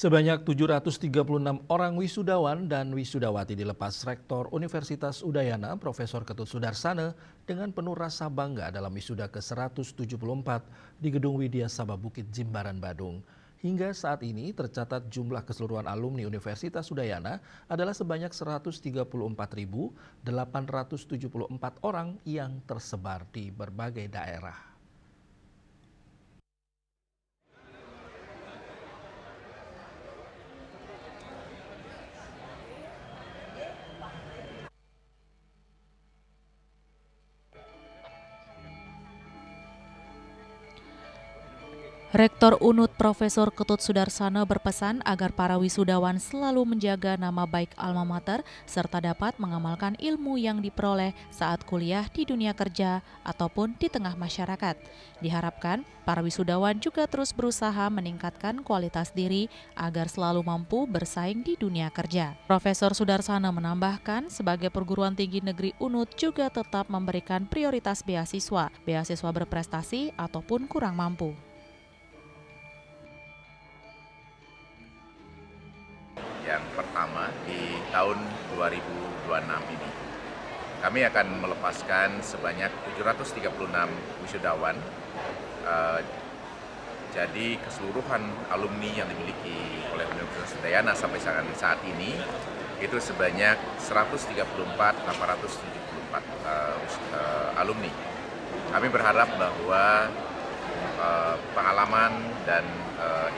Sebanyak 736 orang wisudawan dan wisudawati dilepas Rektor Universitas Udayana Profesor Ketut Sudarsana dengan penuh rasa bangga dalam wisuda ke-174 di Gedung Widya Sabah Bukit Jimbaran, Badung. Hingga saat ini tercatat jumlah keseluruhan alumni Universitas Udayana adalah sebanyak 134.874 orang yang tersebar di berbagai daerah. Rektor UNUD Profesor Ketut Sudarsana berpesan agar para wisudawan selalu menjaga nama baik alma mater serta dapat mengamalkan ilmu yang diperoleh saat kuliah di dunia kerja ataupun di tengah masyarakat. Diharapkan para wisudawan juga terus berusaha meningkatkan kualitas diri agar selalu mampu bersaing di dunia kerja. Profesor Sudarsana menambahkan sebagai perguruan tinggi negeri UNUD juga tetap memberikan prioritas beasiswa berprestasi ataupun kurang mampu. Yang pertama di tahun 2026 ini. Kami akan melepaskan sebanyak 736 wisudawan. Jadi keseluruhan alumni yang dimiliki oleh Universitas Udayana sampai saat ini itu sebanyak 134.874 alumni. Kami berharap bahwa pengalaman dan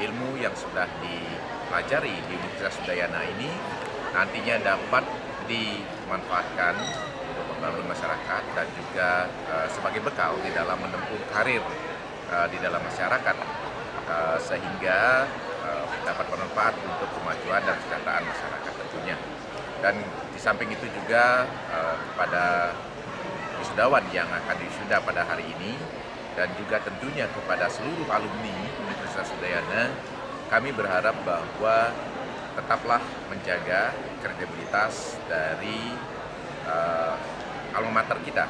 ilmu yang sudah dipelajari di Universitas Udayana ini nantinya dapat dimanfaatkan untuk membangun masyarakat dan juga sebagai bekal di dalam menempuh karir di dalam masyarakat sehingga dapat bermanfaat untuk kemajuan dan kesejahteraan masyarakat tentunya. Dan di samping itu juga kepada wisudawan yang akan diwisuda pada hari ini dan juga tentunya kepada seluruh alumni Universitas Udayana, kami berharap bahwa tetaplah menjaga kredibilitas dari alma mater kita,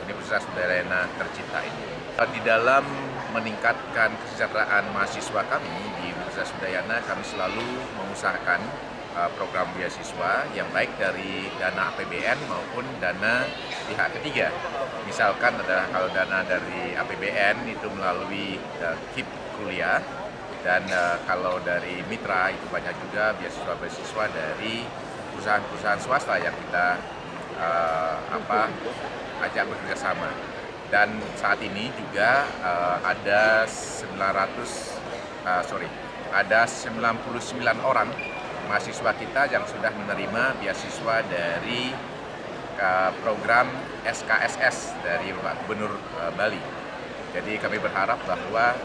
Universitas Udayana tercinta ini. Di dalam meningkatkan kesejahteraan mahasiswa kami di Universitas Udayana, kami selalu mengusahakan program beasiswa yang baik dari dana APBN maupun dana pihak ketiga. Misalkan ada kalau dana dari APBN itu melalui KIP kuliah, dan kalau dari mitra itu banyak juga beasiswa dari perusahaan-perusahaan swasta yang kita ajak bekerja sama. Dan saat ini juga ada 99 orang mahasiswa kita yang sudah menerima beasiswa dari program SKSS dari Bapak Gubernur Bali. Jadi kami berharap bahwa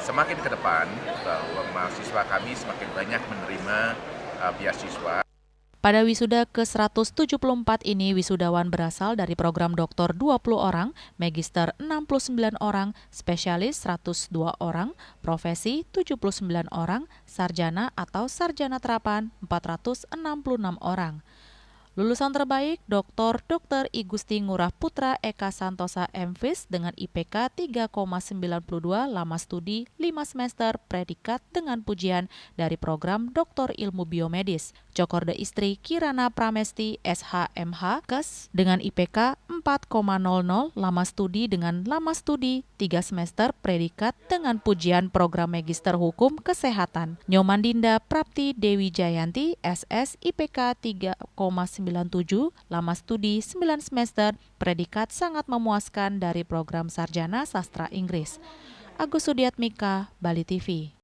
semakin ke depan bahwa mahasiswa kami semakin banyak menerima beasiswa. Pada wisuda ke-174 ini, wisudawan berasal dari program doktor 20 orang, magister 69 orang, spesialis 102 orang, profesi 79 orang, sarjana atau sarjana terapan 466 orang. Lulusan terbaik Dr. I Gusti Ngurah Putra Eka Santosa MPhis dengan IPK 3,92, lama studi 5 semester, predikat dengan pujian dari program Doktor Ilmu Biomedis. Cokorda Istri Kirana Pramesti SHMH Kes dengan IPK 4,00, lama studi dengan lama studi 3 semester, predikat dengan pujian program Magister Hukum Kesehatan. Nyoman Dinda Prapti Dewi Jayanti SS IPK 3,97, lama studi 9 semester, predikat sangat memuaskan dari program sarjana sastra Inggris. Agus Sudiatmika, Bali TV.